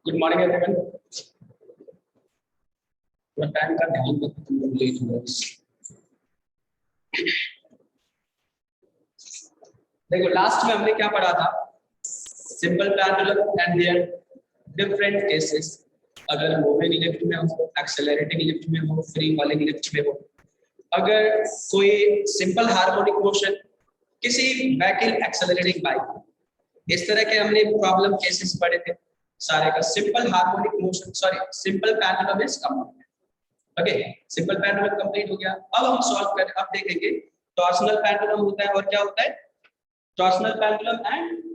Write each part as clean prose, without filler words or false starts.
Good morning everyone. थोड़ा time का ध्यान रखो, तुम लोग लेट हो रहे हो। देखो लास्ट में हमने क्या पढ़ा था, simple pendulum and their different cases. अगर मूविंग लिफ्ट में हो, एक्सेलरेटिंग लिफ्ट में हो, फ्री फॉलिंग लिफ्ट में हो, अगर कोई सिंपल हार्मोनिक मोशन, किसी व्हीकल एक्सेलरेटिंग बाइक, इस तरह के हमने प्रॉब्लम केसेस पढ़े थे सारे का। Simple harmonic motion, sorry simple pendulum is complete. Okay, simple pendulum complete हो गया। अब हम सॉल्व कर, अब देखेंगे टॉर्सनल पेंडुलम होता है और क्या होता है, torsional pendulum and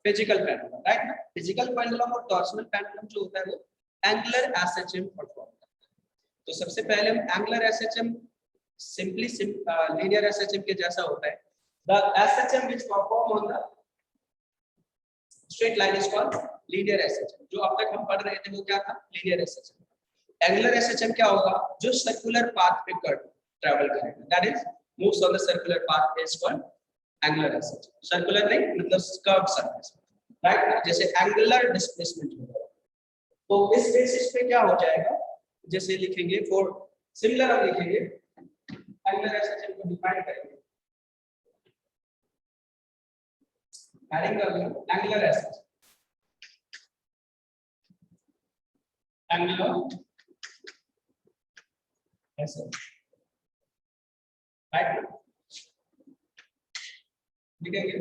physical pendulum, right. Physical pendulum और टॉर्सनल पेंडुलम जो होता है वो एंगुलर एसएचएम परफॉर्म करता है। तो सबसे पहले हम angular SHM, simply linear SHM के जैसा होता है। The SHM which perform on the straight line is called linear SHM. जो अब तक हम पढ़ रहे थे वो क्या था, लीनियर एसएचएम। एंगुलर एसएचएम क्या होगा, जो सर्कुलर पाथ पे ट्रैवल करेगा, that is moves on the circular path is called angular SHM. Circular नहीं मतलब कर्व सरफेस, राइट। जैसे एंगुलर डिस्प्लेसमेंट होगा, तो इस बेसिस पे क्या हो जाएगा, जैसे लिखेंगे फॉर सिमिलर हम लिखेंगे एंगुलर एसएचएम को डिफाइन करेंगे। Angular SHM, angular SHM, right. लिखेंगे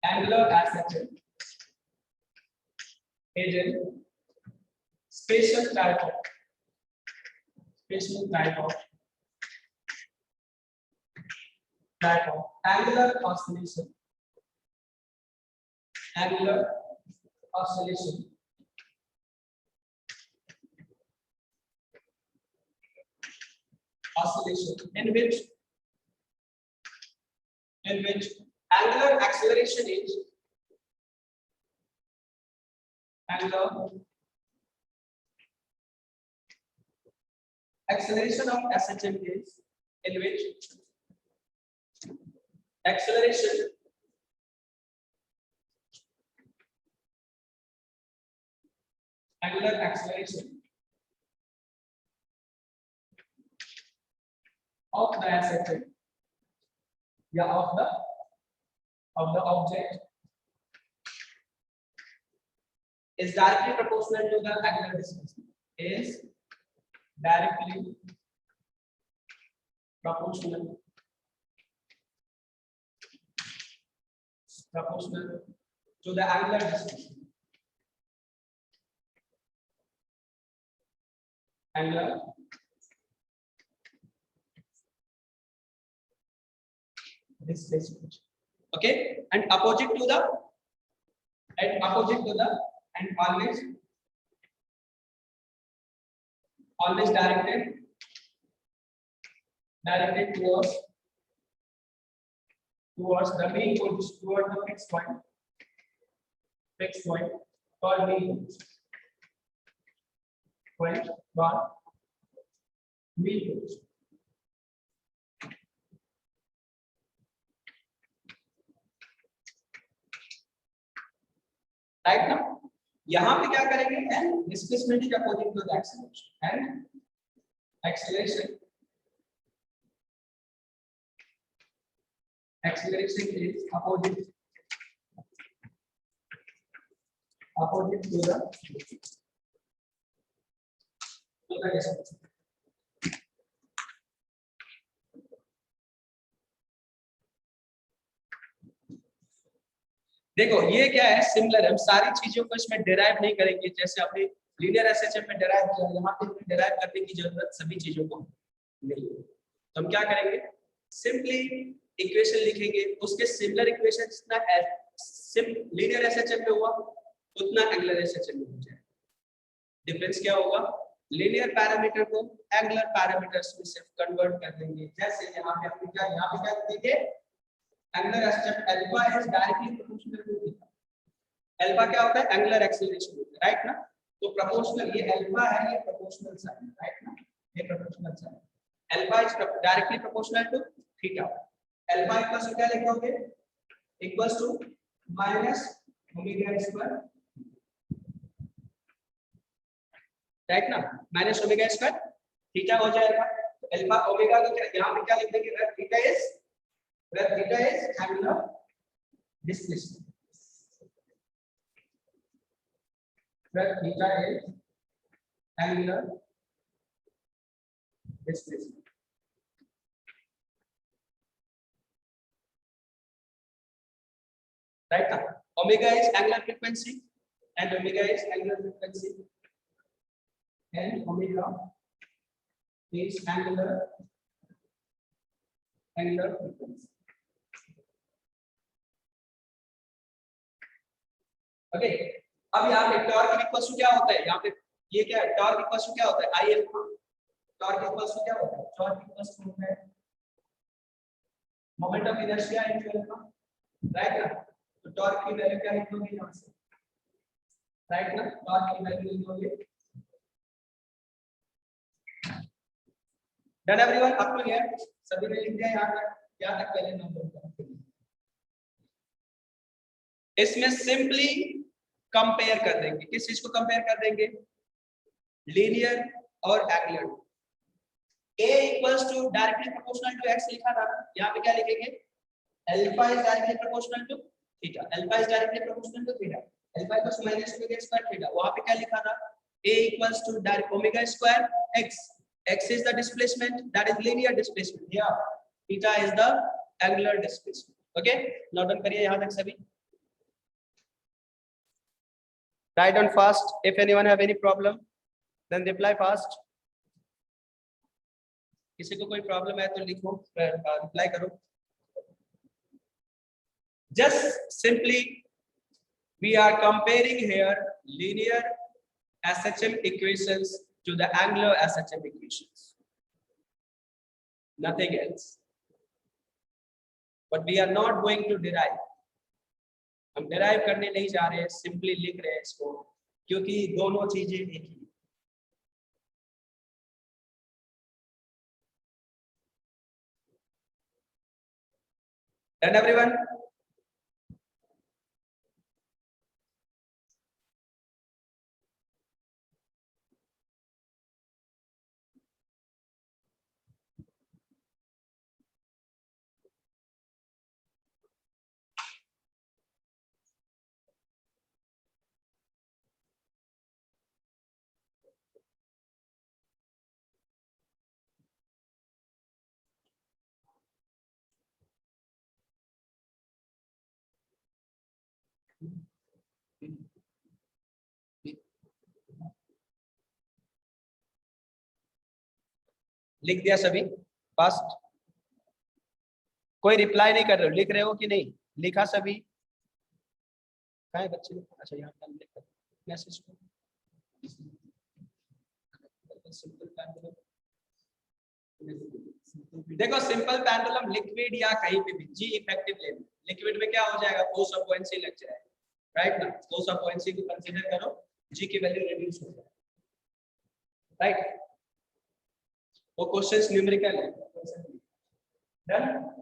angular SHM is a special type of angular oscillation, in which angular acceleration is acceleration of SHM is in which acceleration angular acceleration of the SHM, yeah, of the object is directly proportional to the angular displacement, is directly proportional to the angular displacement. Angular displacement. Okay, and opposite to the and always directed towards the main position, towards the fixed point called main point bar main position. Right now, यहाँ पे क्या करेंगे, and displacement is opposite to the acceleration, and acceleration is opposite to the displacement. देखो ये क्या है, similar है। हम सारी चीजों को इसमें डिराइव नहीं करेंगे, जैसे अपने लीनियर एसएचएम में डिराइव किया, यहाँ पे डिराइव करने की जरूरत सभी चीजों को नहीं है। तो हम क्या करेंगे, सिंपली इक्वेशन लिखेंगे, उसके सिमिलर इक्वेशन जितना लीनियर एसएचएम में हुआ उतना एंगुलर एसएचएम में हो जाएगा। डिफरेंस क्या होगा, लीनियर पैरामीटर को एंगुलर पैरामीटर्स में सिर्फ कन्वर्ट कर देंगे। जैसे यहाँ पे क्या देंगे, angular SHM alpha is directly proportional to theta. Alpha क्या होता है, एंगुलर एक्सेलरेशन होता है, राइट ना। तो प्रोपोर्शनल, ये अल्फा है, ये प्रोपोर्शनल साइन, राइट ना, ये proportional sign, alpha is directly proportional to theta. Alpha equals to क्या लिखोगे, equals to minus omega square, right ना, माइनस ओमेगा स्क्वायर थीटा हो जाएगा। तो अल्फा ओमेगा को क्या यहां पे क्या लिख देंगे, where theta is angular displacement, where theta is angular displacement, right now omega is angular frequency and omega is angular frequency and omega is angular frequency, okay। अब यहाँ पे टॉर्क इक्वल्स टू क्या होता है, यहाँ पे ये क्या है, टॉर्क इक्वल्स टू क्या होता है, I alpha, torque equals to क्या होता है, टॉर्क इक्वल्स टू होता है moment of inertia into alpha, right ना। तो टॉर्क की वैल्यू क्या लिखोगे यहाँ से, राइट ना, टॉर्क की वैल्यू लिखोगे, done everyone, up to here सभी ने लिख दिया यहाँ तक पहले नंबर। इसमें सिंपली कंपेयर कर देंगे, किस चीज को कंपेयर कर देंगे, लीनियर और angular. a equals to directly proportional to x लिखा था, यहाँ पे क्या लिखेंगे, alpha is directly proportional to theta, alpha is directly proportional to theta, alpha equals minus omega square theta, वहां पे क्या लिखा था, a equals to direct omega square x, x is the displacement, that is linear displacement, yeah, theta is the angular displacement, okay। Note down करिए यहाँ तक सभी, write down fast, if anyone have any problem then reply fast, किसी को कोई problem है तो लिखो, रिप्लाई करो। just simply we are comparing here linear SHM equations to the angular SHM equations, nothing else, but we are not going to derive, हम derive करने नहीं जा रहे हैं, सिंपली लिख रहे हैं इसको, क्योंकि दोनों चीजें एक ही। Done everyone? लिख दिया सभी फास्ट, कोई रिप्लाई नहीं कर रहे हो, लिख रहे हो कि नहीं, लिखा सभी, कहाँ है बच्चे, अच्छा यहाँ पर लिख मैसेज को, देखो सिंपल पेंडुलम लिक्विड या कहीं पे भी जी इफेक्टिव लेवल, लिक्विड में क्या हो जाएगा, फोर्स ऑफ बुओयेंसी लग जाएगा, राइट ना, फोर्स ऑफ बुओयेंसी को कंसीडर करो, जी की वैल्यू रिड्यूस हो जाएगा, राइट, वो क्वेश्चंस न्यूमेरिकल है, डन।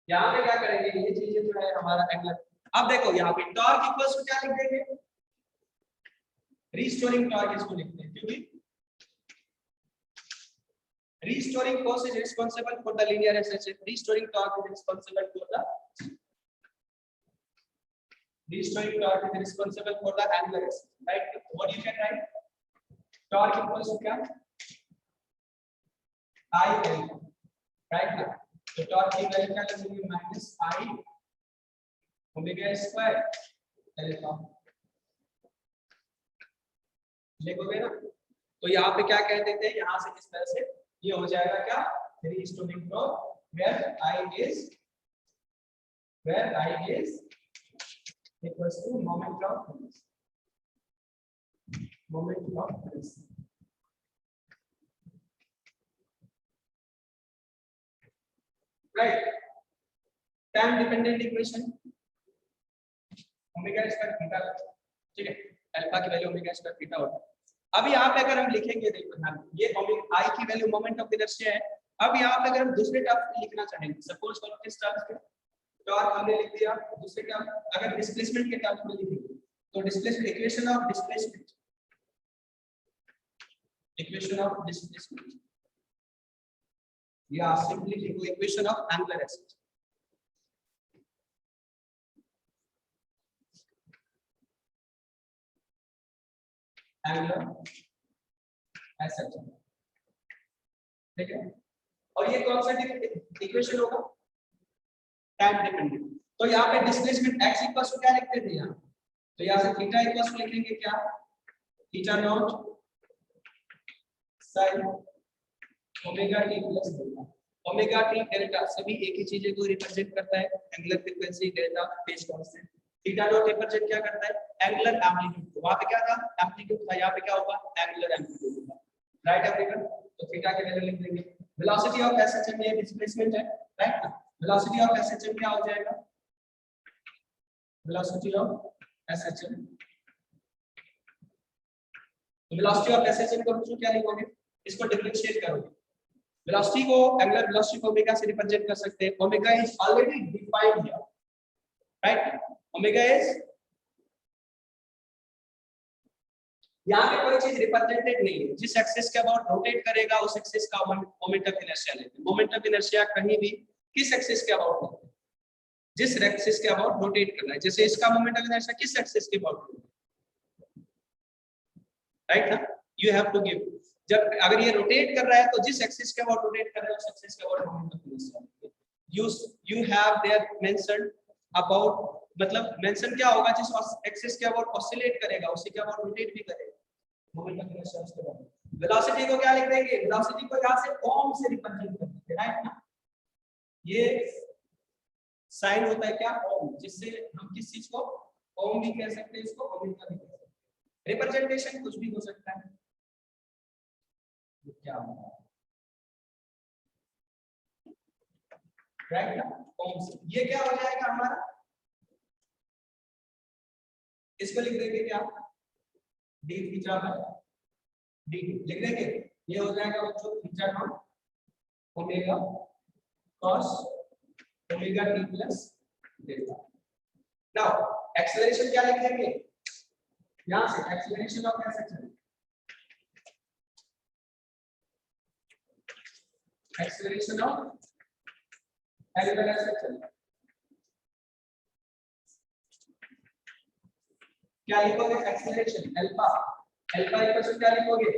यहाँ पे क्या करेंगे, ये चीजें जो है हमारा एंगल, अब देखो यहाँ पे टॉर्क इक्वल्स टू क्या लिख देंगे, रीस्टोरिंग टॉर्क इसको लिखते हैं, क्योंकि restoring force is responsible for the linear SHM, restoring torque is responsible for the angular SHM, right? What you can write, torque equals to क्या, I alpha, right now, तो torque की value क्या लगेगी, minus I omega square alpha, लिखोगे ना, तो यहाँ पे क्या कह देते हैं, यहाँ से इस तरह से ये हो जाएगा क्या, 3 is to be from where I is equals to moment of release. Right. Time dependent equation omega square theta, ठीक है, अल्फा की वैल्यू ओमेगा स्क्वायर थीटा होता है। अब यहाँ पे अगर हम लिखेंगे, देखो ध्यान, ये आई की वैल्यू मोमेंट ऑफ इनर्शिया है। अब यहाँ पे अगर हम दूसरे टर्म लिखना चाहेंगे, सपोज फॉर दिस टर्म्स में टॉर्क हमने लिख दिया, दूसरे टर्म अगर डिस्प्लेसमेंट के टर्म्स में लिखेंगे तो डिस्प्लेसमेंट इक्वेशन ऑफ डिस्प्लेसमेंट या सिंपली लिखो equation of angular axis. Angular axis, ठीक है, और ये कौन सा इक्वेशन होगा? Time dependent. तो यहाँ पे डिस्प्लेसमेंट x इक्वल्स टू क्या लिखते थे यहाँ, तो यहाँ से थीटा इक्वल्स टू लिखेंगे क्या, theta naught sin omega t plus delta. Omega t delta सभी एक ही चीज को रिप्रेजेंट करता है, angular frequency, delta phase constant. Theta naught represent क्या करता है? Angular amplitude. वहां पे क्या था? एम्पलीट्यूड था, यहाँ पे क्या होगा? एंगुलर एम्पलीट्यूड होगा। राइट एवरीवन, तो थीटा के वैल्यू लिख देंगे। वेलोसिटी ऑफ एसएचएम ये डिस्प्लेसमेंट है, राइट ना। वेलोसिटी ऑफ एसएचएम क्या हो जाएगा? Velocity of SHM, velocity of SHM को बच्चों क्या लिखोगे? इसको डिफरेंशिएट करोगे। वेलोसिटी को एंगुलर वेलोसिटी को ओमेगा से रिप्रेजेंट कर सकते हैं। Omega is already defined here, right. Omega is, यहाँ पे कोई चीज रिप्रेजेंटेड नहीं है, जिस एक्सिस के अबाउट रोटेट करेगा उस एक्सिस का मोमेंट ऑफ इनर्शिया लेते हैं। मोमेंट ऑफ इनर्शिया कहीं भी किस एक्सिस के अबाउट लेते हैं? जिस एक्सिस के अबाउट रोटेट कर रहा है। जैसे इसका मोमेंट ऑफ इनर्शिया किस एक्सिस के अबाउट, राइट ना, यू हैव टू गिव। जब अगर ये रोटेट कर रहा है तो जिस एक्सिस के अबाउट रोटेट कर रहा है उस एक्सिस के about moment of inertia. You have their mentioned about, मतलब मेंशन क्या होगा? जिस एक्सिस के अबाउट ऑसिलेट करेगा उसी के अबाउट रोटेट भी करेगा, मोमेंट ऑफ इनर्शिया उसके बाद। वेलोसिटी को क्या लिख देंगे? वेलोसिटी को यहां से ओम से रिप्रेजेंट करते हैं, राइट ना। ये साइन होता है क्या? ओम, जिससे हम किस चीज को ओम भी कह सकते हैं, इसको ओमेगा भी कह सकते हैं। रिप्रेजेंटेशन कुछ भी हो सकता है, क्या होगा, राइट ना, ओम से। ये क्या हो जाएगा हमारा? इसको लिख देंगे क्या? डी थीटा बाय डी लिख देंगे। ये हो जाएगा बच्चों theta not omega cos omega T plus delta. Now acceleration क्या लिख देंगे? यहां से acceleration of SHM, acceleration of angular SHM क्या लिखोगे? Acceleration alpha, alpha equal to क्या लिखोगे?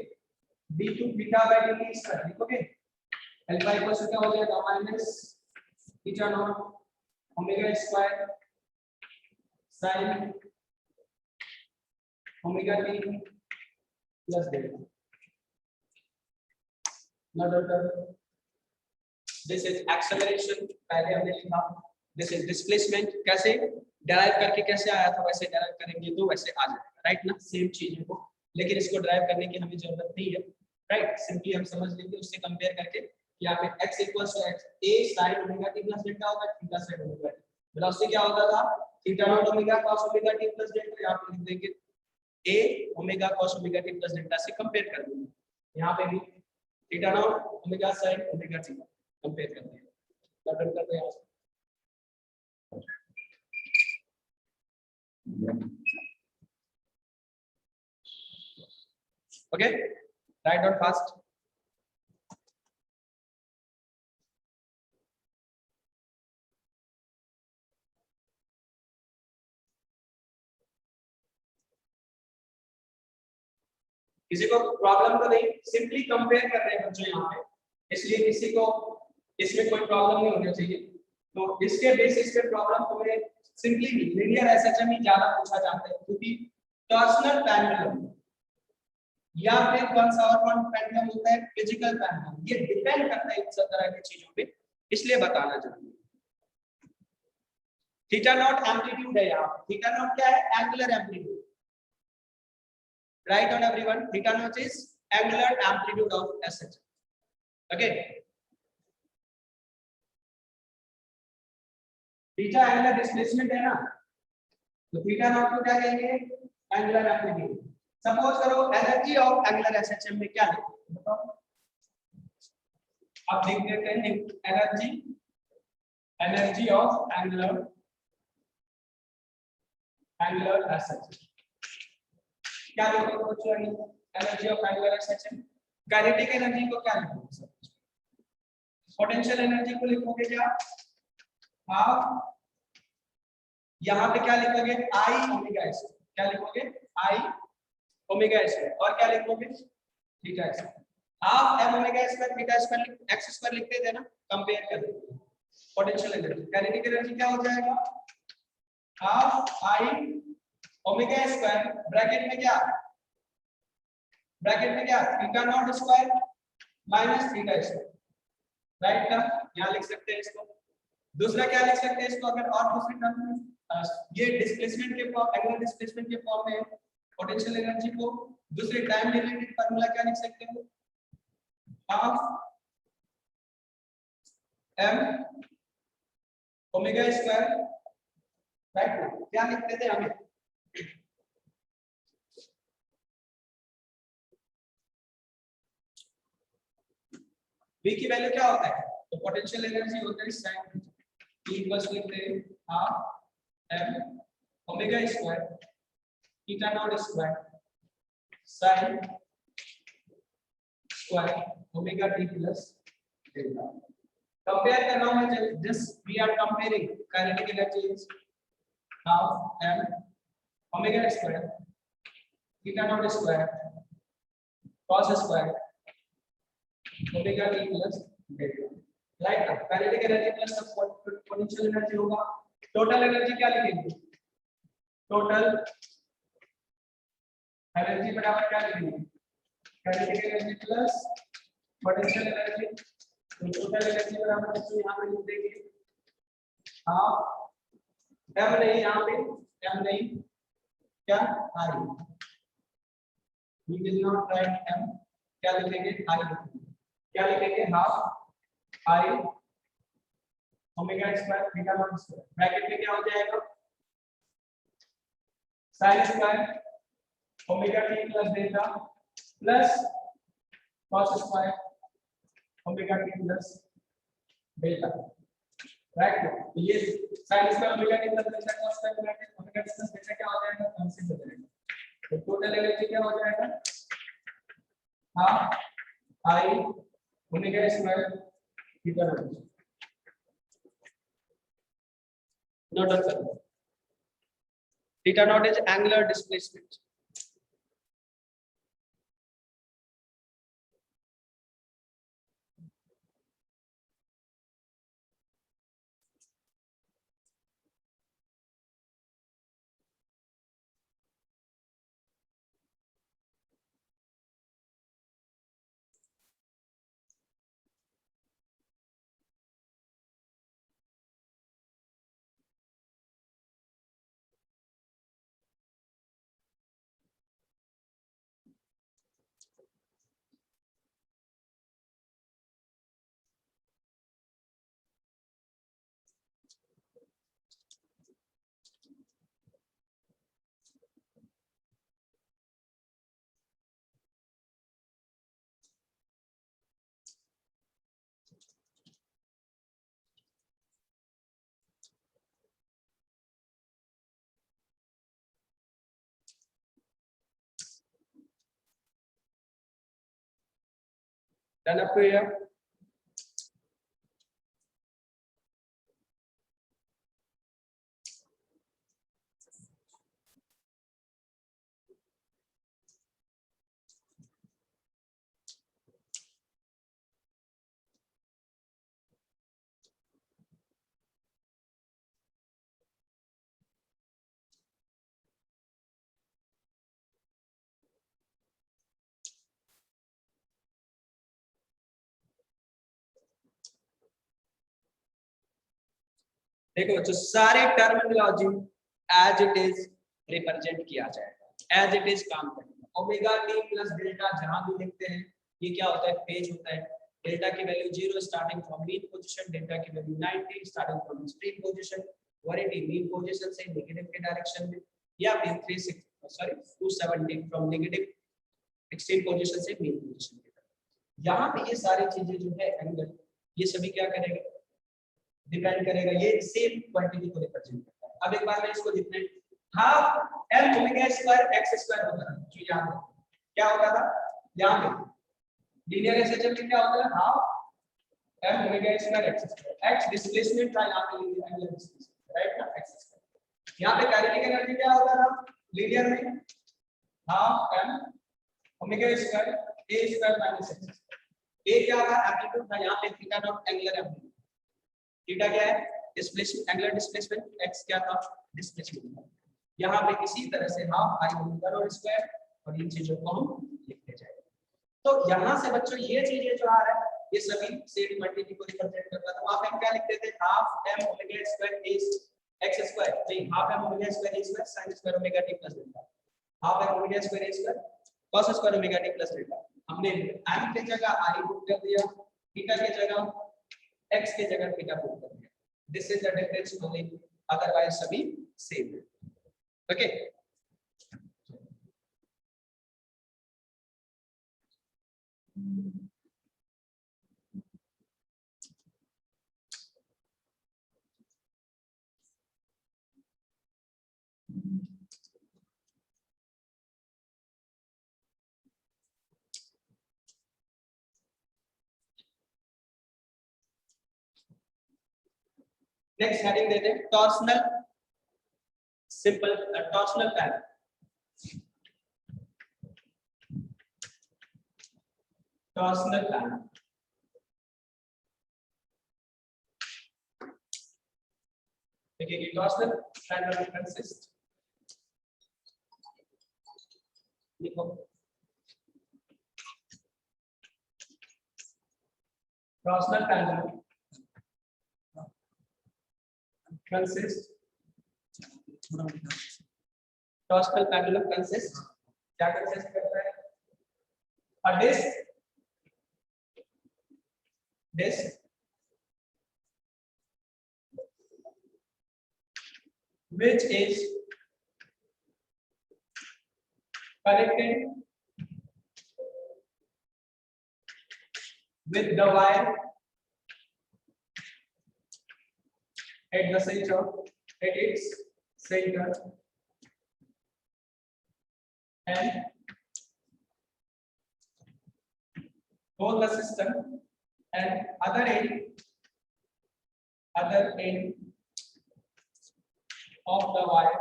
d2 theta by dt square लिखोगे। अल्फा इक्वल टू क्या हो जाएगा? Minus theta not omega square sin omega t plus delta. This is acceleration, पहले हमने लिखा। दिस इज डिस्प्लेसमेंट, कैसे डिराइव करके कैसे आया था वैसे डिराइव करेंगे तो वैसे आ जाएगा, राइट ना, सेम चीज है वो। लेकिन इसको डिराइव करने की हमें जरूरत नहीं है, राइट। सिंपली हम समझ लेंगे उससे कंपेयर करके कि यहाँ पे x equals to x a sin omega t plus delta होगा, theta sin omega t। Velocity क्या होता था? Theta not omega cos omega t plus delta. यहाँ पे लिख देंगे a omega cos omega t plus delta से कंपेयर कर देंगे। यहाँ पे भी theta not omega sin omega t compare करते हैं, डन करते हैं। Okay, write down fast. किसी को प्रॉब्लम तो नहीं, सिंपली कंपेयर कर रहे हैं बच्चों यहाँ पे, इसलिए किसी को इसमें कोई प्रॉब्लम नहीं होनी चाहिए। तो इसके बेसिस पे प्रॉब्लम तुम्हें सिंपली लीनियर एसएचएम ही ज्यादा पूछा जाता है, क्योंकि टॉर्सनल पेंडुलम या फिर कौन सा और कौन पेंडुलम होता है, फिजिकल पेंडुलम। ये डिपेंड करता है इन सब तरह की चीजों पे, इसलिए बताना जरूरी है। थीटा नॉट एम्पलीट्यूड है यहाँ। थीटा नॉट क्या है? Angular amplitude. Right on everyone, theta nought is angular amplitude of SH. Okay, theta angular displacement है ना, तो थीटा नॉट को क्या कहेंगे? Angular amplitude. सपोज करो एनर्जी ऑफ एंगुलर एसएचएम में क्या लिखेंगे बताओ। अब लिख देते हैं energy, energy of angular SHM. क्या लिखोगे बच्चों? Energy of angular SHM. Kinetic energy को क्या लिखोगे? पोटेंशियल एनर्जी को लिखोगे क्या? हाफ, यहाँ पे क्या लिखोगे? I omega s. क्या लिखोगे? I omega square. और क्या लिखोगे? Theta square. Half M omega square theta square x square लिखते थे ना, कंपेयर कर दो। पोटेंशियल एनर्जी, काइनेटिक एनर्जी क्या हो जाएगा? Half I omega square bracket में क्या? ब्रैकेट में क्या? Theta nought square minus theta square. Right ना, यहाँ लिख सकते हैं इसको। दूसरा क्या लिख सकते हैं इसको अगर और दूसरी टर्म में? ये डिस्प्लेसमेंट के फॉर्म, एंगुलर डिस्प्लेसमेंट के फॉर्म में पोटेंशियल एनर्जी को दूसरे टाइम रिलेटेड फार्मूला क्या लिख सकते हो? Half M omega square. Right ना, क्या लिखते थे हमें? V की वैल्यू क्या होता है? तो पोटेंशियल एनर्जी होता है sin E इक्वल्स लिखते हैं half M omega square theta nought square sin square omega t plus delta. Compare कर रहा हूं मैं, just we are comparing kinetic energy is half M omega square theta nought square cos square omega t plus delta. Right ना, kinetic energy plus potential energy होगा। Total energy क्या लिखेंगे? Total energy बराबर क्या लिखेंगे? Kinetic energy plus potential energy. तो total energy बराबर तो यहां पे लिख देंगे हाफ एम नहीं, यहां पे एम नहीं, क्या I. We will not write M, क्या लिखेंगे? आई लिखेंगे। क्या लिखेंगे? Half I omega square theta nought square bracket में क्या हो जाएगा? sin square omega t plus delta plus cos square omega t plus delta. Right, तो ये sin square omega t plus delta cos square omega t plus delta क्या हो जाएगा? Cancel हो जाएगा। तो टोटल एनर्जी क्या हो जाएगा? Half I omega square theta nought. Note down करो, theta nought is angular displacement. Done up to here. देखो बच्चों सारे terminology as it is represent किया जाएगा, एज इट इज काम करेगा। ओमेगा टी प्लस डेल्टा जहां भी लिखते हैं ये क्या होता है, फेज होता है। डेल्टा की value 0 starting from mean position, delta की value 90 starting from extreme position, 180 mean position से नेगेटिव के डायरेक्शन में, या फिर 270 फ्रॉम नेगेटिव एक्सट्रीम पोजीशन से मीन पोजीशन की तरफ। यहाँ पे ये सारी चीजें जो है एंगल, ये सभी क्या करेगा, डिपेंड करेगा, ये सेम क्वांटिटी को रिप्रेजेंट करता है। अब एक बार मैं इसको लिखने, half L omega square x square होता है, जो याद है क्या होता था, यहाँ पे लीनियर एसएचएम में क्या होता है, half L omega square x square, x displacement था यहाँ पे लीनियर एंगुलर डिस्प्लेसमेंट, राइट ना, एक्स स्क्वायर। यहाँ पे काइनेटिक एनर्जी क्या होता था लीनियर में, half L omega square A square minus x square. ए क्या था, एम्पलीट्यूड था, यहाँ पे theta naught angular amplitude, theta क्या है डिस्प्लेसमेंट, एंगुलर डिस्प्लेसमेंट, एक्स क्या था डिस्प्लेसमेंट। यहाँ पे इसी तरह से half I omega naught square और इन चीजों को हम लिखते जाएंगे। तो यहाँ से बच्चों ये चीजें जो आ रहा है ये सभी सेम क्वांटिटी को रिप्रेजेंट करता है। तो वहां पे हम क्या लिखते थे, half M omega square A X square, नहीं half M omega square A square sin square omega T plus delta, half M omega square A square cos square omega T plus delta. हमने M की जगह I put कर दिया, theta की जगह x की जगह थीटा पुट कर दिया। This is the difference only, otherwise सभी सेम है। ओके नेक्स्ट हेडिंग देते हैं torsional simple torsional panel. Torsional panel देखिए, टॉर्सनल पैनल कंसिस्ट, लिखो torsional panel consist, torsional panel consist क्या कंसिस्ट करता है, अ disc which is connected with the wire at the center, at its center, and hold the system, and other end of the wire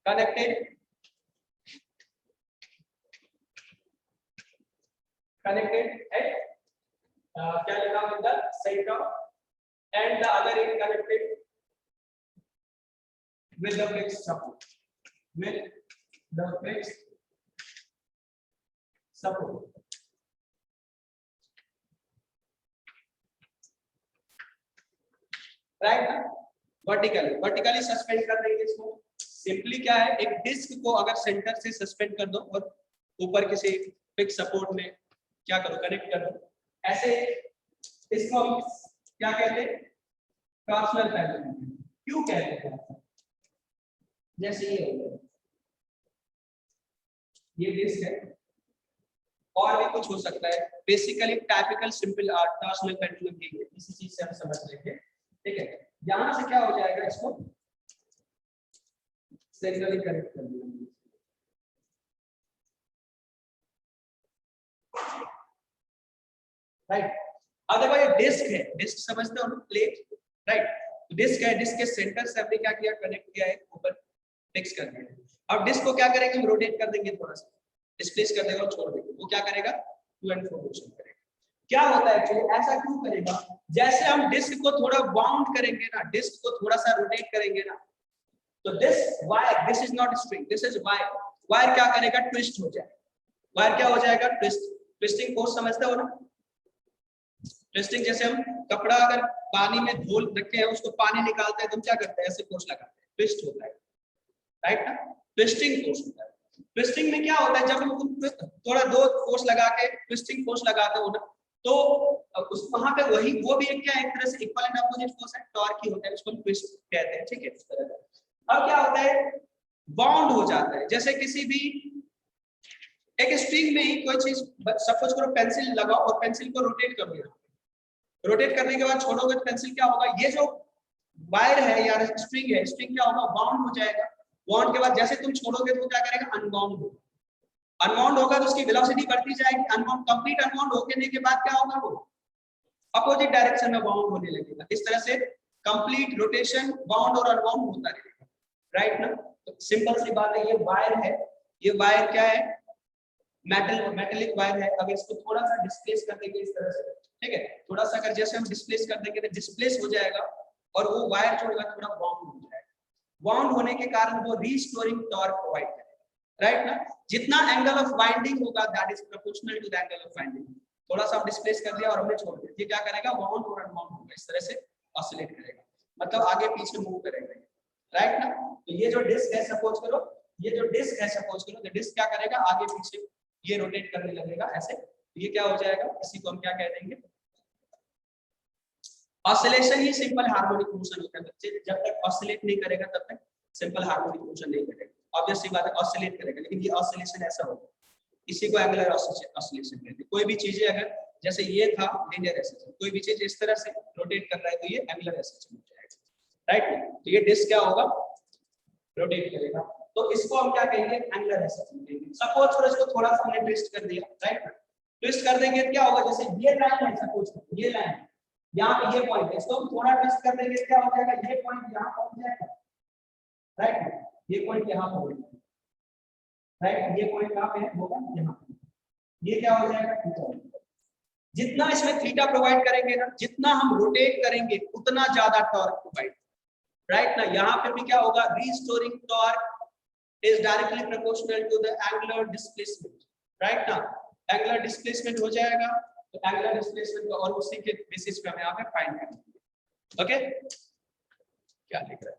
connected at क्या लिखा with the center, and the other end connected with the fixed support, with the fixed support, right ना। Vertically suspend कर देंगे इसको। Simply क्या है, एक disc को अगर सेंटर से सस्पेंड कर दो और ऊपर किसी फिक्स सपोर्ट में क्या करो, कनेक्ट करो, ऐसे इसको हम क्या कहते हैं, टॉर्सनल पैनल। क्यों कहते हैं, जैसे ये हो गया, ये डिस्क है, और भी कुछ हो सकता है। Basically typical simple torsional panel की इसी चीज से हम समझ लेंगे, ठीक है। यहां से क्या हो जाएगा, इसको सेंट्रली कनेक्ट कर दिया, राइट। अदरवाइज डिस्क है, डिस्क समझते हो, प्लेट, राइट। डिस्क है, डिस्क के सेंटर से हमने क्या किया, कनेक्ट किया है, ऊपर फिक्स कर दिया। अब डिस्क को क्या करेंगे, हम रोटेट कर देंगे, थोड़ा सा डिस्प्लेस कर देगा और छोड़ देंगे। वो क्या करेगा, टू एंड फ्रो मोशन करेगा। क्या होता है एक्चुअली, ऐसा क्यों करेगा, जैसे हम डिस्क को थोड़ा बाउंड करेंगे ना, डिस्क को थोड़ा सा रोटेट करेंगे ना, तो this wire, this is not string, this is wire, wire क्या करेगा, ट्विस्ट हो जाएगा। वायर क्या हो जाएगा, ट्विस्ट, ट्विस्टिंग फोर्स समझते हो ना, ट्विस्टिंग जैसे हम कपड़ा अगर पानी में धो रखे हैं, उसको पानी निकालते हैं तो हम क्या करते हैं, ऐसे फोर्स लगाते हैं, ट्विस्ट होता है, राइट ना, ट्विस्टिंग फोर्स होता है। ट्विस्टिंग में क्या होता है, जब हम थोड़ा दो फोर्स लगा के ट्विस्टिंग फोर्स लगाते हो ना, तो उस वहां पे वही वो भी एक क्या एक तरह से इक्वल एंड अपोजिट फोर्स है, टॉर्क ही होता है, उसको हम ट्विस्ट कहते हैं, ठीक है। इस तरह से अब क्या होता है, बाउंड हो जाता है। जैसे किसी भी एक स्ट्रिंग में ही कोई चीज, सपोज करो पेंसिल लगाओ और पेंसिल को रोटेट कर दिया, रोटेट करने के बाद छोड़ोगे तो पेंसिल क्या होगा, ये जो वायर है या स्ट्रिंग है, स्ट्रिंग क्या होगा, बाउंड हो जाएगा। बाउंड के बाद जैसे तुम छोड़ोगे तो क्या करेगा, अनबाउंड होगा। अनबाउंड होगा तो उसकी वेलोसिटी बढ़ती जाएगी, अनबाउंड कंप्लीट अनबाउंड होने के बाद क्या होगा, वो अपोजिट डायरेक्शन में बाउंड होने लगेगा। इस तरह से कंप्लीट रोटेशन बाउंड और अनबाउंड होता रहेगा, राइट ना। तो सिंपल सी बात है, ये वायर है, ये वायर क्या है, मेटेलिक वायर है। अब इसको थोड़ा सा डिस्प्लेस कर देंगे इस तरह से, ठीक है, थोड़ा सा अगर जैसे हम डिस्प्लेस कर देंगे तो डिस्प्लेस हो जाएगा और वो वायर जो होगा थोड़ा बाउंड हो जाएगा। बाउंड होने के कारण वो रीस्टोरिंग टॉर्क प्रोवाइड करेगा, राइट ना। जितना एंगल ऑफ वाइंडिंग होगा that is proportional to the angle of winding. थोड़ा सा हम डिस्प्लेस कर दिया और हमने छोड़ दिया, ये क्या करेगा, बाउंड और अनबाउंड होगा, इस तरह से ऑसिलेट करेगा, मतलब आगे पीछे मूव करेगा, राइट ना। तो ये जो डिस्क है, सपोज करो ये जो डिस्क है, सपोज करो तो डिस्क क्या करेगा, आगे पीछे ये रोटेट करने लगेगा ऐसे, तो ये क्या हो जाएगा, इसी को हम क्या कह देंगे, ऑसिलेशन ही सिंपल हार्मोनिक मोशन होता है बच्चे। जब तक ऑसिलेट नहीं करेगा तब तक सिंपल हार्मोनिक मोशन नहीं करेगा। ऑब्वियसली बात है, ऑसिलेट करेगा, लेकिन ये ऑसिलेशन ऐसा होगा, इसी को एंगुलर ऑसिलेशन कहते हैं। कोई भी चीजें अगर जैसे ये था लीनियर एसएचएम, कोई भी चीज इस तरह से रोटेट कर रहा है तो ये एंगुलर एसएचएम हो जाएगा, राइट। तो ये डिस्क क्या होगा, रोटेट करेगा, तो इसको हम क्या कहेंगे, एंगुलर एसएचएम कहेंगे। सपोज करो इसको थोड़ा सा हमने ट्विस्ट कर दिया, राइट, ट्विस्ट कर देंगे क्या होगा, जैसे ये लाइन है, सपोज ये लाइन यहाँ पे ये पॉइंट है, इसको हम थोड़ा ट्विस्ट कर देंगे क्या हो जाएगा, ये पॉइंट यहाँ पहुंच जाएगा, राइट, ये पॉइंट यहाँ पहुंच जाएगा, राइट, ये पॉइंट कहाँ पे है, होगा यहाँ, ये क्या हो जाएगा, थीटा। जितना इसमें थीटा प्रोवाइड करेंगे ना, जितना हम रोटेट करेंगे उतना ज्यादा टॉर्क प्रोवाइड, राइट ना। यहाँ पे भी क्या होगा, restoring torque is directly proportional to the angular displacement, right ना। एंगुलर डिस्प्लेसमेंट हो जाएगा, तो एंगुलर डिस्प्लेसमेंट और उसी के बेसिस पे हमें यहाँ पे फाइंड करना है, ओके। क्या लिख रहा है,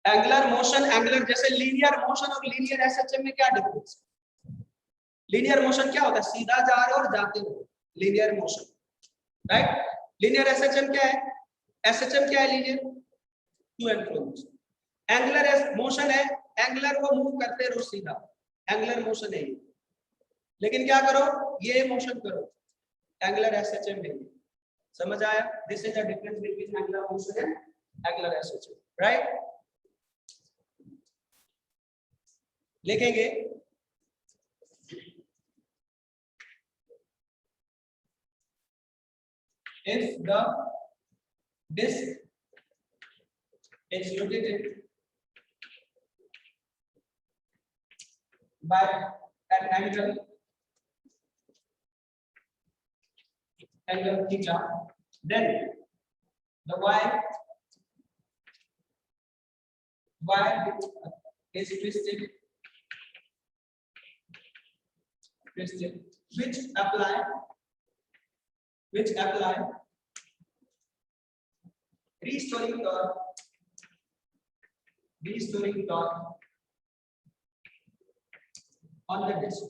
एंगुलर मोशन, एंगुलर जैसे लीनियर मोशन और लीनियर एसएचएम में क्या डिफरेंस है, लीनियर मोशन क्या होता है, सीधा जा रहे हो और जाते हो, linear motion, right. Linear SHM क्या है, एसएचएम क्या है, linear to and fro motion. Angular motion है, एंगुलर वो मूव करते रहो सीधा, एंगुलर मोशन है ये। लेकिन क्या करो, ये मोशन करो, एंगुलर एसएचएम में, समझ आया। This is the difference between angular motion and angular SHM, right. लिखेंगे if the disk is rotated by an angle theta, then the wire is twisted, which apply restoring torque on the disk,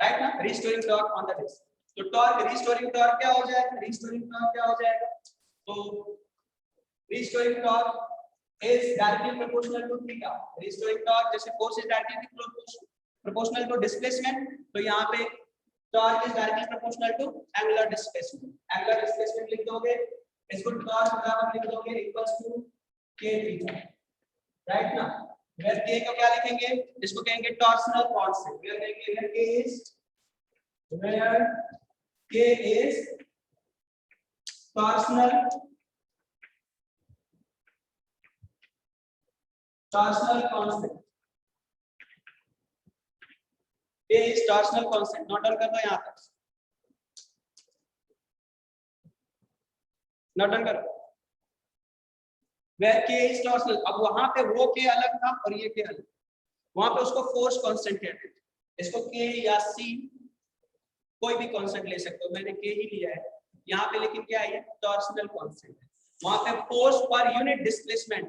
right ना, restoring torque on the disc. तो torque, restoring torque क्या हो जाएगा, restoring torque क्या हो जाएगा, तो restoring torque is directly proportional to theta. Restoring torque जैसे force is directly proportional to displacement, तो यहाँ पे torque is directly proportional to angular displacement. Angular displacement लिख दोगे, इसको टॉर्क बराबर लिख दोगे equals to k theta, right ना। वेयर k को क्या लिखेंगे, इसको कहेंगे टॉर्सनल कांस्टेंट। वेयर कहेंगे k is torsional constant, k is torsional constant। Note down कर दो यहाँ तक, नोट डाउन करो। where k is torsional। अब वहां पे वो k अलग था और ये k अलग, वहां पे उसको फोर्स कांस्टेंट कहते हैं। इसको k या c कोई भी कांस्टेंट ले सकते हो, मैंने k ही लिया है यहाँ पे, लेकिन क्या है टॉर्सनल कांस्टेंट है। वहां पे force per unit displacement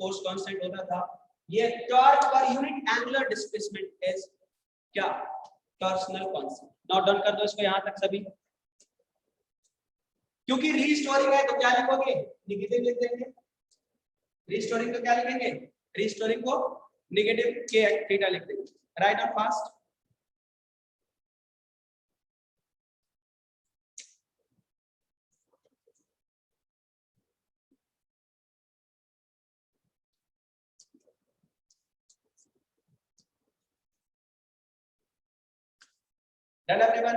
force constant होता था, ये torque per unit angular displacement is क्या टॉर्सनल कांस्टेंट। नोट डाउन कर दो इसको यहाँ तक सभी, क्योंकि रीस्टोरिंग है तो क्या लिखोगे नेगेटिव लिख देंगे। रीस्टोरिंग को क्या लिखेंगे, रीस्टोरिंग को नेगेटिव के थीटा लिख देंगे। राइट और फास्ट। Done everyone.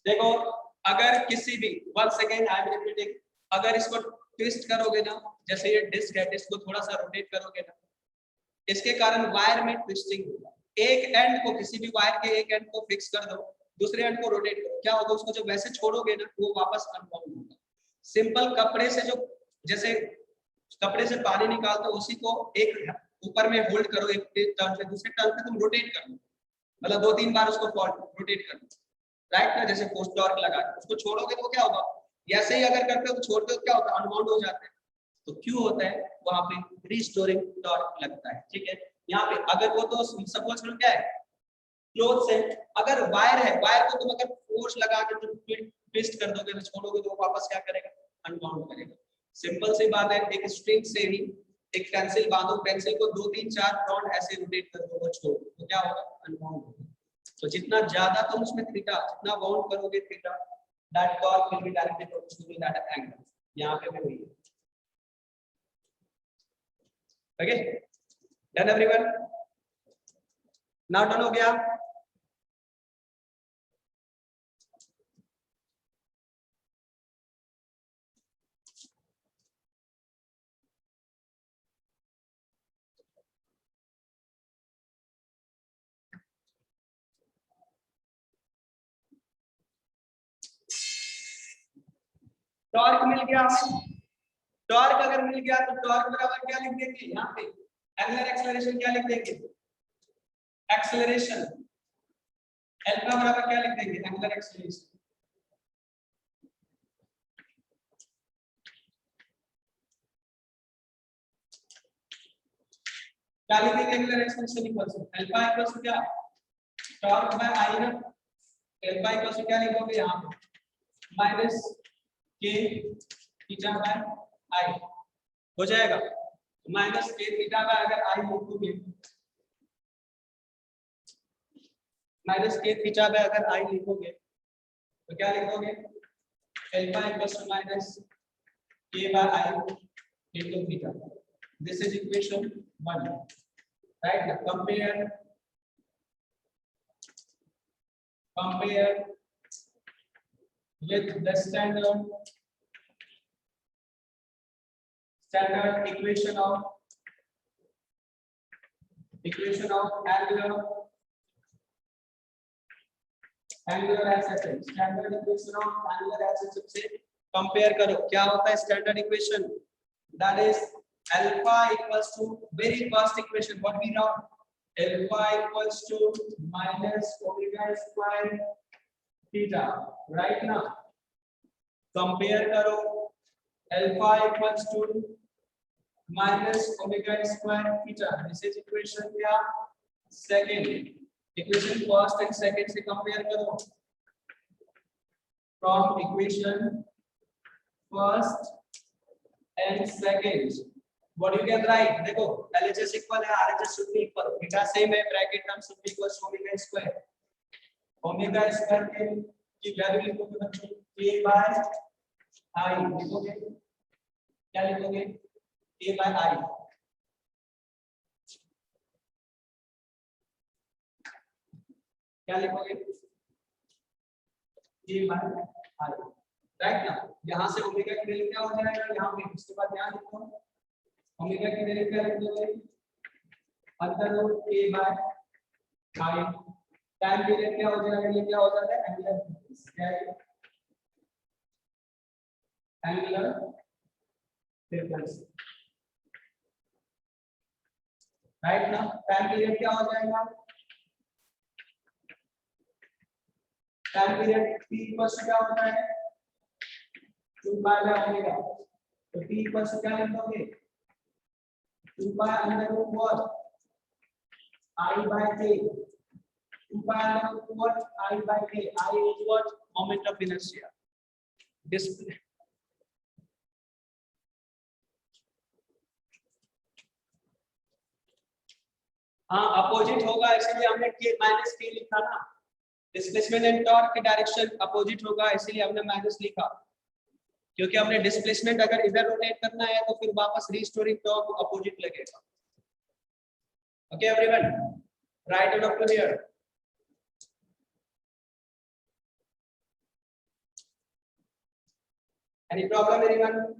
देखो अगर किसी भी one second I am repeating, अगर इसको ट्विस्ट करोगे ना, जैसे ये डिस्क है, डिस्क को थोड़ा सा रोटेट करोगे ना, इसके कारण वायर में ट्विस्टिंग होगा। एक एंड को, किसी भी वायर के एक एंड को फिक्स कर दो, दूसरे एंड को रोटेट करो, क्या होगा उसको जब वैसे छोड़ोगे ना वो वापस अनबाउंड होगा। सिंपल कपड़े से, जो जैसे कपड़े से पानी निकालते हो उसी को एक ऊपर में होल्ड करो, एक टर्न से दूसरे टर्न पे तुम रोटेट करो, मतलब 2-3 बार उसको रोटेट करो, राइट ना, जैसे फोर्स टॉर्क लगा उसको छोड़ोगे तो क्या होगा, ऐसे ही अगर करते हो तो छोड़ते हो क्या होता है अनबाउंड हो जाते हैं। तो क्यों होता है, वहां पे रीस्टोरिंग टॉर्क लगता है। ठीक है, यहाँ पे अगर वो तो सपोज करो क्या है क्लोथ से, अगर वायर है, वायर को तुम अगर फोर्स लगा के तुम ट्विस्ट कर दोगे, छोड़ोगे तो वो वापस क्या करेगा अनबाउंड करेगा। सिंपल सी बात है, एक स्ट्रिंग से ही एक पेंसिल बांधो, पेंसिल को 2-3-4 राउंड ऐसे रोटेट कर दो, छोड़ दो तो क्या होगा अनबाउंड होगा। तो जितना ज्यादा तुम उसमें थीटा, जितना बाउंड करोगे theta, that torque will be directly proportional to that angle. यहां पे भी वही है। Okay, done everyone, now done हो गया। टॉर्क मिल गया, टॉर्क अगर मिल गया तो टॉर्क बराबर क्या लिख देंगे यहाँ पे, एंगुलर एक्सेलरेशन क्या लिख देंगे, एक्सेलरेशन अल्फा बराबर क्या लिख देंगे एंगुलर एक्सेलरेशन। क्या लिखेंगे angular acceleration equals to alpha equals to क्या टॉर्क बाय आई ना, अल्फा इक्वल्स टू क्या लिखोगे यहाँ पे माइनस के थीटा बाय आई हो जाएगा। माइनस के थीटा बाय अगर आई लिखोगे, माइनस के थीटा बाय अगर आई लिखोगे तो क्या लिखोगे alpha equals to minus k by I into theta. This is equation 1, right ना। compare with the standard equation of angular acceleration, standard equation of angular acceleration से कंपेयर करो। क्या होता है standard equation, that is alpha equals to very first equation what we know, alpha equals to minus omega square theta, right ना। Compare करो alpha equals to minus omega square theta, this is equation क्या second. Equation first and second से compare करो। From equation first and second what you can write, देखो LHS equal है RHS should be equal, theta same है, bracket term should be equal omega square. Omega square की value लिखोगे बच्चों k by i, लिखोगे क्या लिखोगे k बाय i, क्या लिखोगे k बाय i, राइट ना। यहाँ से ओमेगा की वैल्यू क्या हो जाएगा यहाँ पे, उसके बाद यहाँ लिखो ओमेगा की वैल्यू क्या लिख दोगे under root k by i, time period क्या हो जाएगा, ये क्या हो जाता है एंगुलर क्या है एंगुलर फ्रीक्वेंसी, राइट ना। टाइम पीरियड क्या हो जाएगा, time period t equal to क्या होता है 2 पाई बाय ओमेगा, तो t इक्वल टू क्या लिख दोगे 2 pi under root what i by k, 2 pi under root what i by k, I is what moment of inertia display। हाँ opposite होगा इसलिए हमने k माइनस k लिखा ना, डिस्प्लेसमेंट एंड टॉर्क की डायरेक्शन अपोजिट होगा इसलिए हमने माइनस लिखा, क्योंकि हमने डिस्प्लेसमेंट अगर इधर रोटेट करना है तो फिर वापस रीस्टोरिंग टॉर्क अपोजिट लगेगा। Okay everyone, right it up to here. Any problem anyone?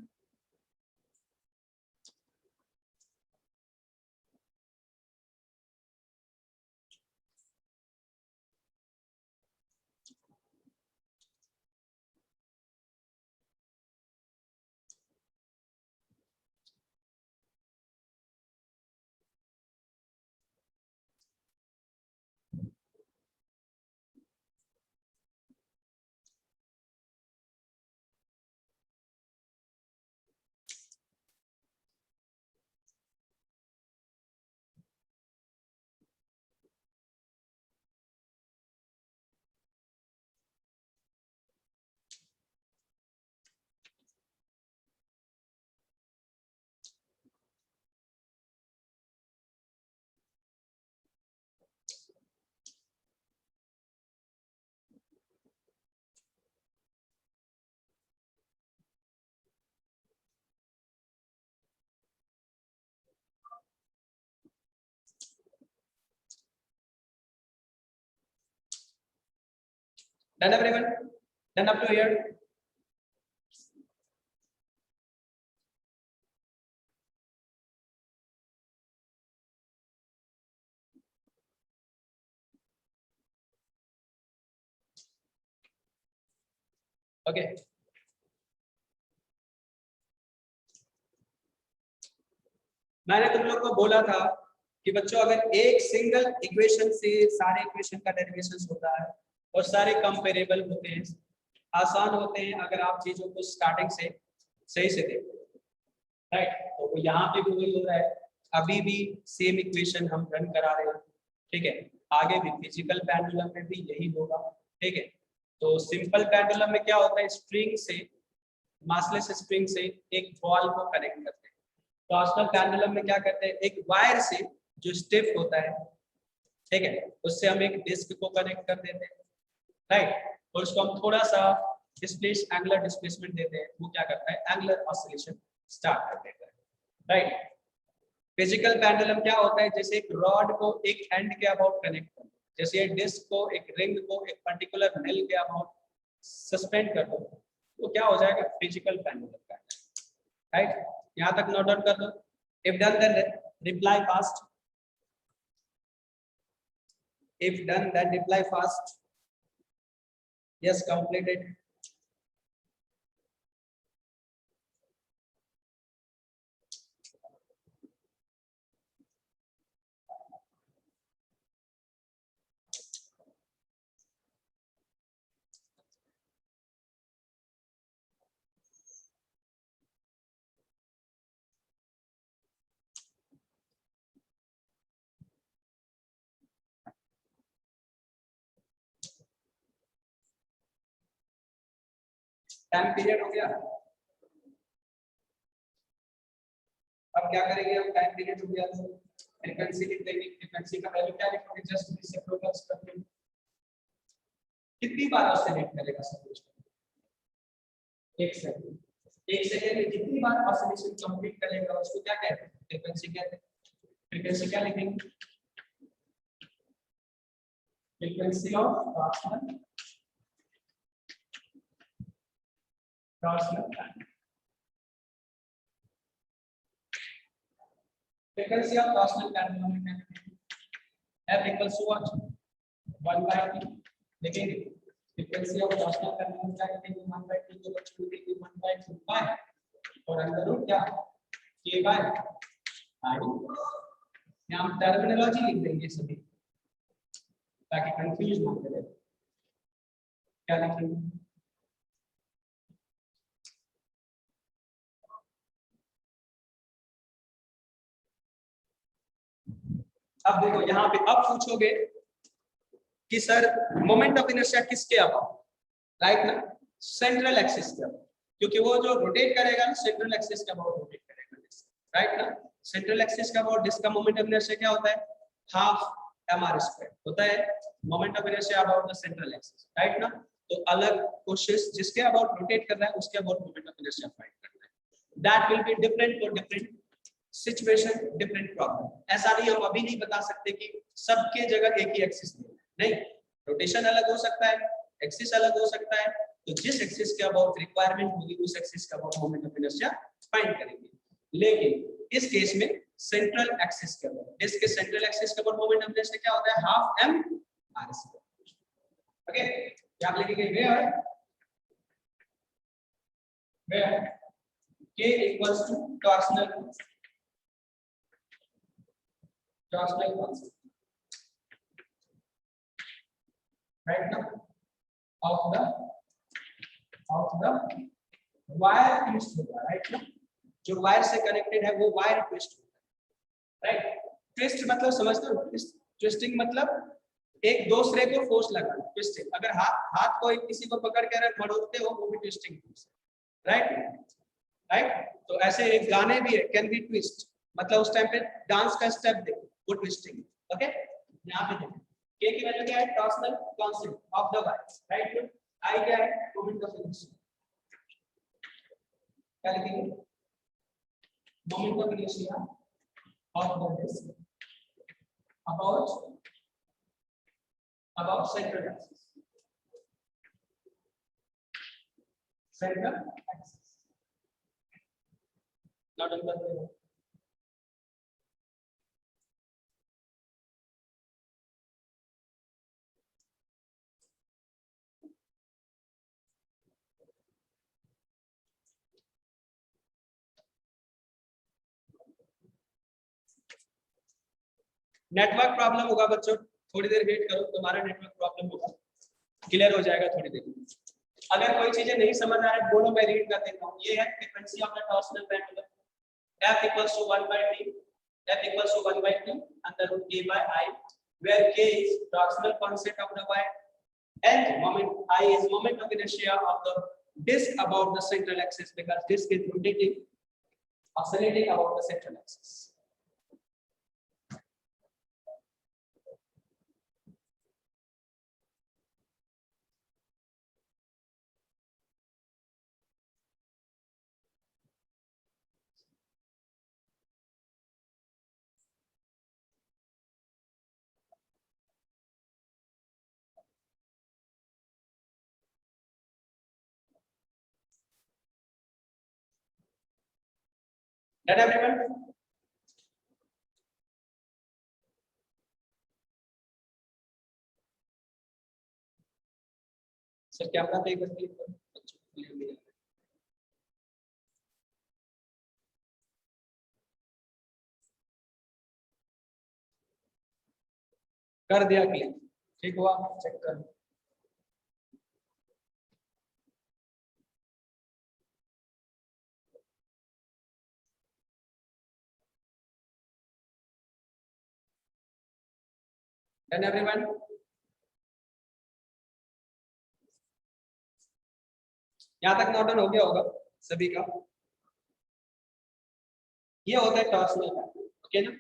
Done everyone? Done up to here? Okay मैंने तुम लोग को बोला था कि बच्चों अगर एक सिंगल इक्वेशन से सारे इक्वेशन का डेरिवेशन होता है और सारे कंपेरेबल होते हैं, आसान होते हैं अगर आप चीजों को स्टार्टिंग से सही से देखो, राइट। तो यहाँ पे भी वही हो रहा है, अभी भी सेम इक्वेशन हम रन करा रहे हैं, ठीक है। आगे भी फिजिकल पेंडुलम में भी यही होगा, ठीक है। तो सिंपल पेंडुलम में क्या होता है, स्प्रिंग से मासलेस स्प्रिंग से एक बॉल को कनेक्ट करते हैं। टॉर्सनल पेंडुलम में क्या करते हैं, एक वायर से जो स्टिफ होता है, ठीक है, उससे हम एक डिस्क को कनेक्ट कर देते हैं, राइट। और उसको हम थोड़ा सा एंगुलर डिस्प्लेसमेंट देते हैं, वो क्या करता है एंगुलर ऑसिलेशन स्टार्ट कर देता है, राइट। फिजिकल पेंडुलम क्या होता है, जैसे एक रॉड को एक एंड के अबाउट कनेक्ट कर दो, जैसे डिस्क को एक रिंग को एक पर्टिकुलर नेल के अबाउट सस्पेंड कर दो, तो क्या हो जाएगा फिजिकल पेंडुलम का, राइट। यहाँ तक नोट डाउन कर दो। If done then reply fast, if done then reply fast, yes completed। Time period हो गया। अब क्या करेंगे, हम टाइम पीरियड हो गया तो फ्रीक्वेंसी लिख देंगे। फ्रीक्वेंसी का वैल्यू क्या लिखोगे, जस्ट रेसिप्रोकल्स करके कितनी बार ऑसिलेट करेगा सब कुछ, 1 सेकंड। 1 सेकंड में जितनी बार ऑसिलेशन कंप्लीट करेगा उसको क्या कहते हैं, फ्रीक्वेंसी कहते हैं। फ्रीक्वेंसी क्या लिखेंगे, frequency of torsional time. Frequency of torsional time में क्या लिखेंगे, F equals to what, 1 by T लिखेंगे। फ्रीक्वेंसी ऑफ टॉर्सनल टाइम में क्या लिखेंगे, 1 by T को बच्चों लिखेंगे 1 by 2 pi और अंडर रूट क्या K by I। यहाँ हम टर्मिनोलॉजी लिख देंगे सभी ताकि कंफ्यूज ना करे। क्या लिखेंगे, अब देखो यहाँ पे अब पूछोगे कि सर मोमेंट ऑफ इनर्शिया किसके अबाउट, राइट ना, सेंट्रल एक्सिस के अबाउट, क्योंकि वो जो रोटेट करेगा ना सेंट्रल एक्सिस के अबाउट रोटेट करेगा, राइट ना। सेंट्रल एक्सिस का अबाउट जिसका मोमेंट ऑफ इनर्शिया क्या होता है, हाफ mr² होता है moment of inertia about the central axis, right ना। तो अलग कोशिश जिसके अबाउट रोटेट कर रहा है उसके about moment of inertia find करना है। That will be different for different situation, different problem. ऐसा नहीं हम अभी नहीं बता सकते कि सबके जगह एक ही एक्सिस नहीं, रोटेशन अलग हो सकता है, एक्सिस अलग हो सकता है। तो जिस एक्सिस के अबाउट रिक्वायरमेंट होगी उस एक्सिस का about moment of inertia find करेंगे। लेकिन इस केस में सेंट्रल एक्सिस के अबाउट, डिस्क के सेंट्रल एक्सिस के अबाउट मोमेंट ऑफ इनर्शिया क्या होता है, हाफ mr²। ओके, क्या आप लिखेंगे where k equals to torsional constant, right now of the wire twist होगा, right ना, जो वायर से कनेक्टेड है वो वायर ट्विस्ट होगा, राइट। ट्विस्ट मतलब समझते हो, ट्विस्टिंग मतलब एक दूसरे को फोर्स लगाना, ट्विस्टिंग। अगर हाथ को किसी को पकड़ कर मरोड़ते हो वो भी ट्विस्टिंग, राइट राइट। तो ऐसे एक गाने भी है, कैन बी ट्विस्ट, मतलब उस टाइम पे डांस का स्टेप देखो वो ट्विस्टिंग। ओके, यहाँ पे देखो k की वैल्यू क्या है, torsional constant of the wire, right. I क्या है, मोमेंट ऑफ इनर्शिया। क्या लिखेंगे, moment of inertia of the disc about central axis, not on the network problem होगा बच्चों, थोड़ी देर वेट करो, तुम्हारा नेटवर्क प्रॉब्लम होगा, क्लियर हो जाएगा थोड़ी देर में। अगर कोई चीजें नहीं समझ आ रहा है बोलो, मैं रीड कर देता हूँ। ये है frequency of the torsional pendulum, F equals to 1 by T, F equals to 1 by T under root K by I, where K is torsional constant of the wire and moment I is moment of inertia of the disc about the central axis, because disc is rotating, oscillating about the central axis. Done everyone? Sir camera पे एक बार click करो, clear मिल जाएगा। कर दिया click, ठीक हुआ, check कर। Done everyone? यहाँ तक नोट डाउन हो गया होगा सभी का। ये होता है टॉर्सनल पैटर्न, ओके ना।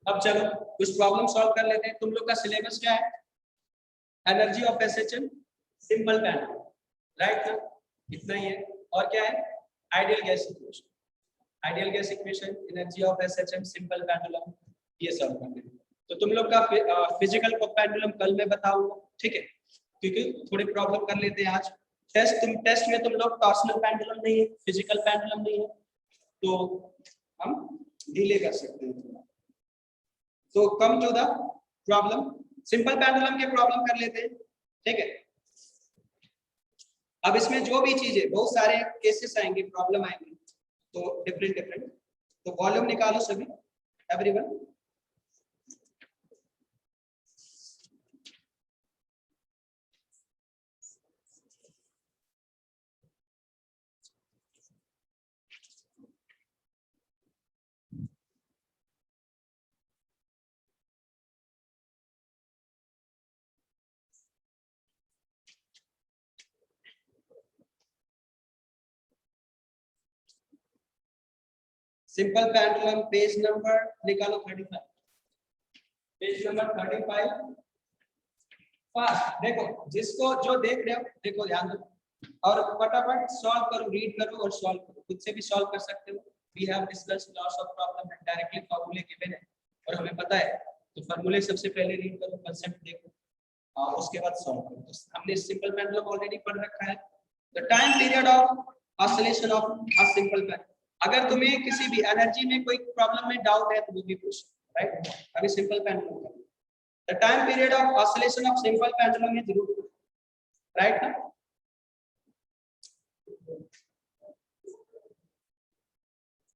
अब चलो कुछ प्रॉब्लम सॉल्व कर लेते हैं। तुम लोग का सिलेबस क्या है? Energy of SHM simple pattern, right ना, इतना ही है। और क्या है? Ideal gas equation, ideal gas equation, energy of SHM, simple pendulum, ये सॉल्व करने हैं। तो तुम लोग का फिजिकल पेंडुलम कल मैं बताऊंगा, ठीक है, क्योंकि थोड़े प्रॉब्लम कर लेते हैं आज। टेस्ट में तुम लोग टॉर्सनल पेंडुलम नहीं है, फिजिकल पेंडुलम नहीं है, तो हम डिले कर सकते हैं। तो come to the problem, simple pendulum के प्रॉब्लम कर लेते हैं, ठीक है। अब इसमें जो भी चीजें, बहुत सारे केसेस आएंगे, प्रॉब्लम आएंगे, तो डिफरेंट, तो वॉल्यूम निकालो सभी, everyone. Simple pendulum page number निकालो 35, पेज नंबर 35 फास्ट। देखो जिसको जो देख रहे हो, देखो ध्यान दो और फटाफट सॉल्व करो, रीड करो और सॉल्व करो, खुद से भी सॉल्व कर सकते हो। We have discussed lots of problem and directly फार्मूले गिवन है और हमें पता है, तो फार्मूले सबसे पहले रीड करो, कांसेप्ट देखो और उसके बाद सॉल्व करो। तो हमने सिंपल पेंडुलम ऑलरेडी पढ़ रखा है। The time period of oscillation of a simple pendulum, अगर तुम्हें किसी भी एनर्जी में कोई प्रॉब्लम में डाउट है तो वो भी पूछ, राइट। अभी सिंपल पेंडुलम का the time period of oscillation of simple pendulum है, जरूर, राइट ना।